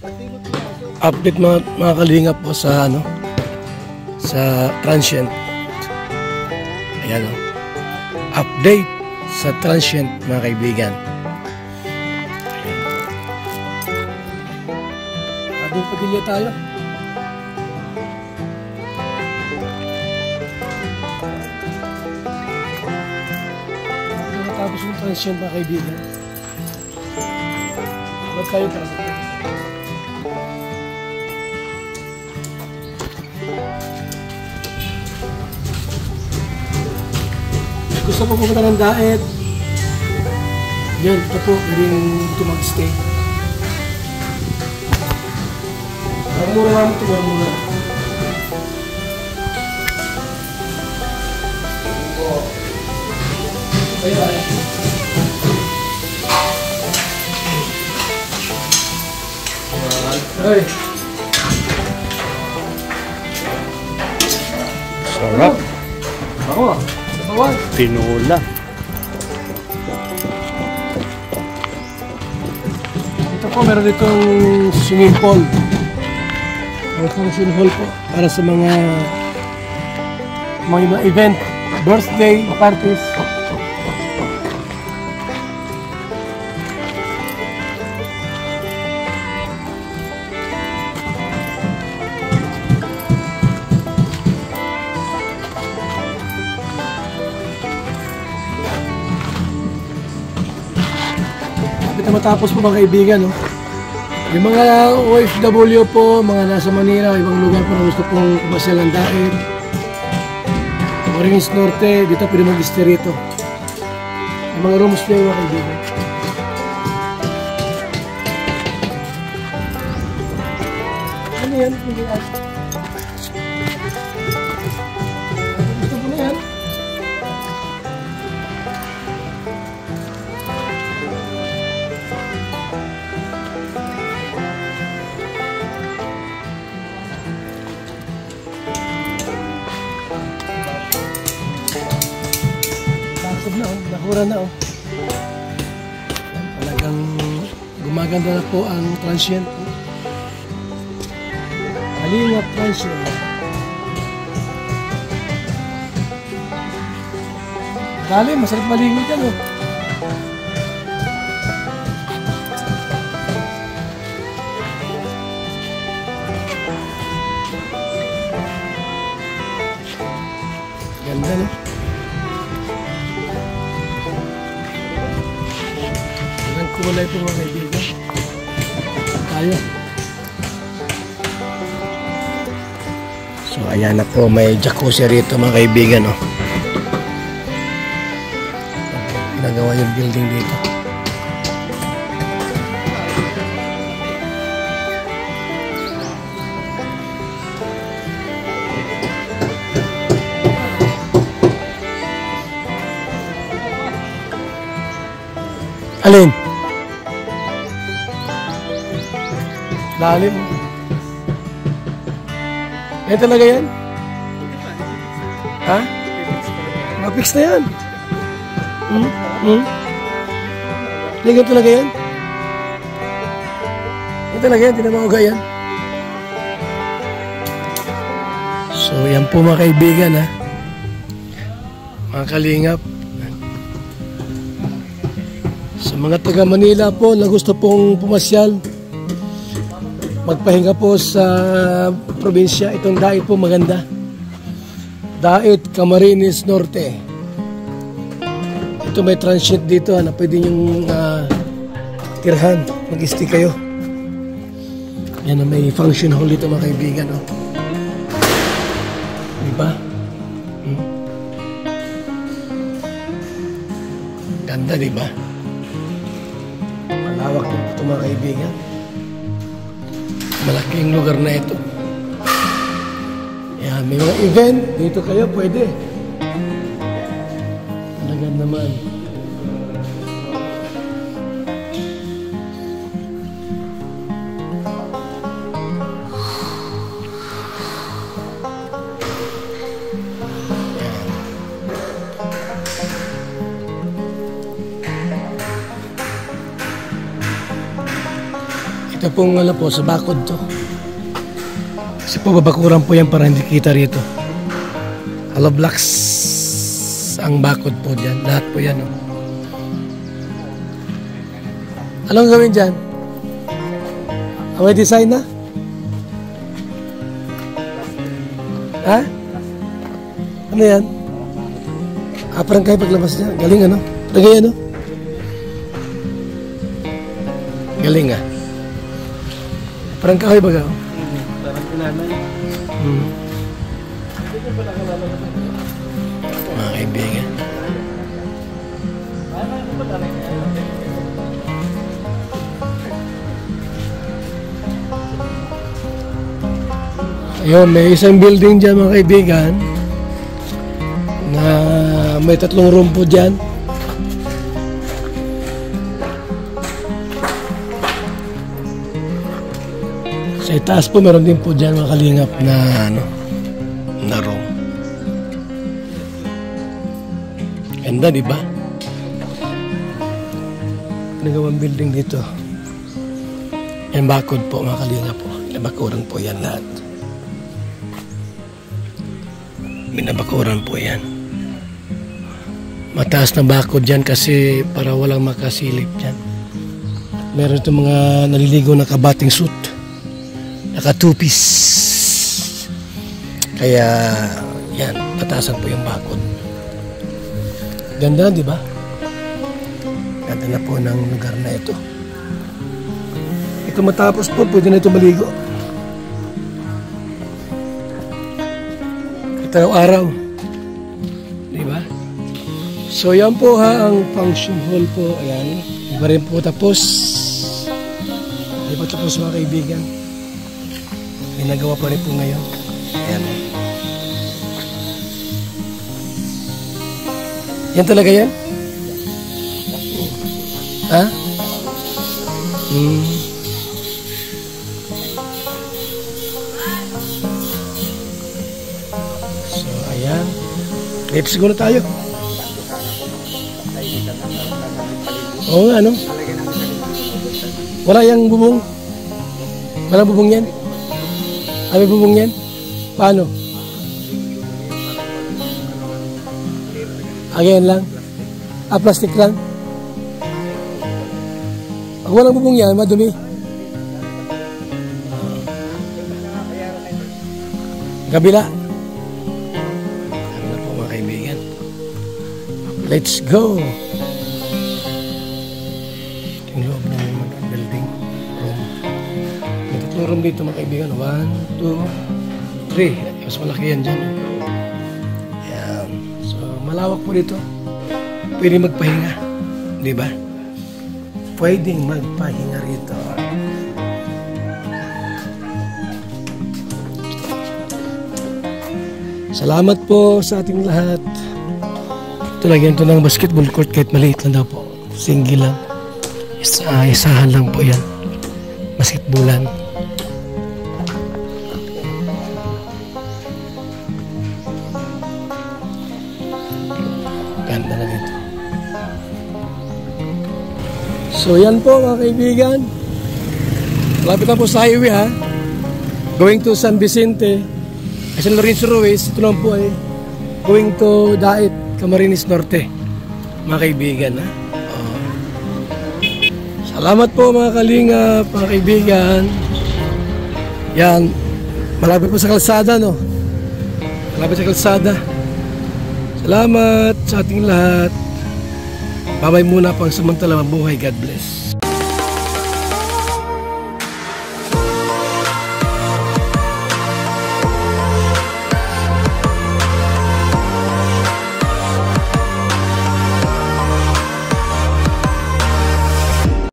Update mga kalingap po sa ano, sa transient. Ayan o. Update sa transient mga kaibigan. Bagong padilya tayo. Tapos yung transient mga kaibigan. Ba't tayo tapos? Gusto po pumunta ng Daet. Yan, ito po, galing dito mag-stay. Mura naman ito, mura. Ayan. Ay. Sarap. Ako ah. Pinula. Ito po, meron ditong swimming pool. Ang function hall po para sa mga event, birthday, parties. Matapos po mga kaibigan, no? Yung mga OFW po, mga nasa Manila, ibang lugar po na gusto pong kumasya ng Daet, Camarines Norte, dito pwede mag-stay rito. Yung mga rooms po mga kaibigan. Ano yan? Gusto po na yan? Nakura na oh. Talagang gumaganda na po ang transient. Kalingap transient. Dali, masarap malingon yan oh. Ganda no? Kulay po mga kaibigan. Tayo. So ayan na po, may jacuzzi rito mga kaibigan. Oh. Pinagawa yung building dito. Alin? Lalim. Yan talaga yan? Ha? Mapix na yan. Yan talaga yan? Yan talaga yan, tinamaga yan. So yan po mga kaibigan ha. Mga kalingap. Sa mga taga Manila po na gusto pong pumasyal, magpahinga po sa probinsya, itong Daet po maganda. Daet, Camarines Norte. Ito may transient dito na pwede niyong tirhan, mag-stay kayo. Yan na may function hall dito mga kaibigan. Oh. Diba? Ganda diba? Malawak ito mga kaibigan. Malaking lugar na ito. Yan, may mga event. Dito kayo pwede. Talagang naman. Ito pong ano po, sa bakod to. Kasi po babakuran po yan para hindi kita rito. Hollow blocks ang bakod po dyan. Lahat po yan. Oh. Anong gawin dyan? May design na? Ha? Ano yan? Parang kayo paglabas niya. Galing ano? Lagay ano? Galing ah. Parang kahoy baga. Parang kinanay. Mga kaibigan. Ayun, may isang building dyan mga kaibigan na may 3 room po dyan. Sa itaas po meron din po dyan mga kalingap na ano, na room. Ganda, di ba? Nagawang building dito. Yan bakod po mga kalingap po. Bakuran po yan lahat. Binabakuran po yan. Mataas na bakod dyan kasi para walang makasilip dyan. Meron itong mga naliligo na kabating suit. Naka 2-piece. Kaya yan, pataasan po yung bakod. Ganda, di ba? Ganda na po ng lugar na ito. Ito matapos po, pwede na ito maligo. Ito yung araw. Di ba? So yan po ha, ang function hall po. Ayan. Di ba rin po tapos? Di ba tapos mga kaibigan? Ginagawa pa rin po ngayon. Ayan. Yan talaga yan? Ha? So, ayan. Let's go na tayo. Oo nga, no? Wala yung bubong? Wala bubong yan? May bubong yan? Paano? Again lang? Plastic lang? Pag walang bubong yan, madumi. Kabila. Ano na po mga kaibigan? Let's go! Yung loob ng building room. May 3 room dito mga kaibigan. 1, 2, 3. Mas malaki yan dyan. Ayan. So malawak po dito. Pwede magpahinga. Di ba? Pwedeng magpahinga rito. Salamat po sa ating lahat. Ito lagyan ito ng basketball court kahit maliit lang daw po. Single lang. Isahan lang po yan. Basketballan. Ganda na dito. So yan po mga kaibigan. Malapit na po sa highway ha. Going to San Vicente. San Lorenzo Ruiz. Ito lang po ay going to Dait, Camarines Norte. Mga kaibigan ha. Salamat po mga kalingap, mga kaibigan. Yan. Malapit po sa kalsada no. Malapit sa kalsada. Salamat sa ating lahat. Babay muna pang samantala mabuhay. God bless.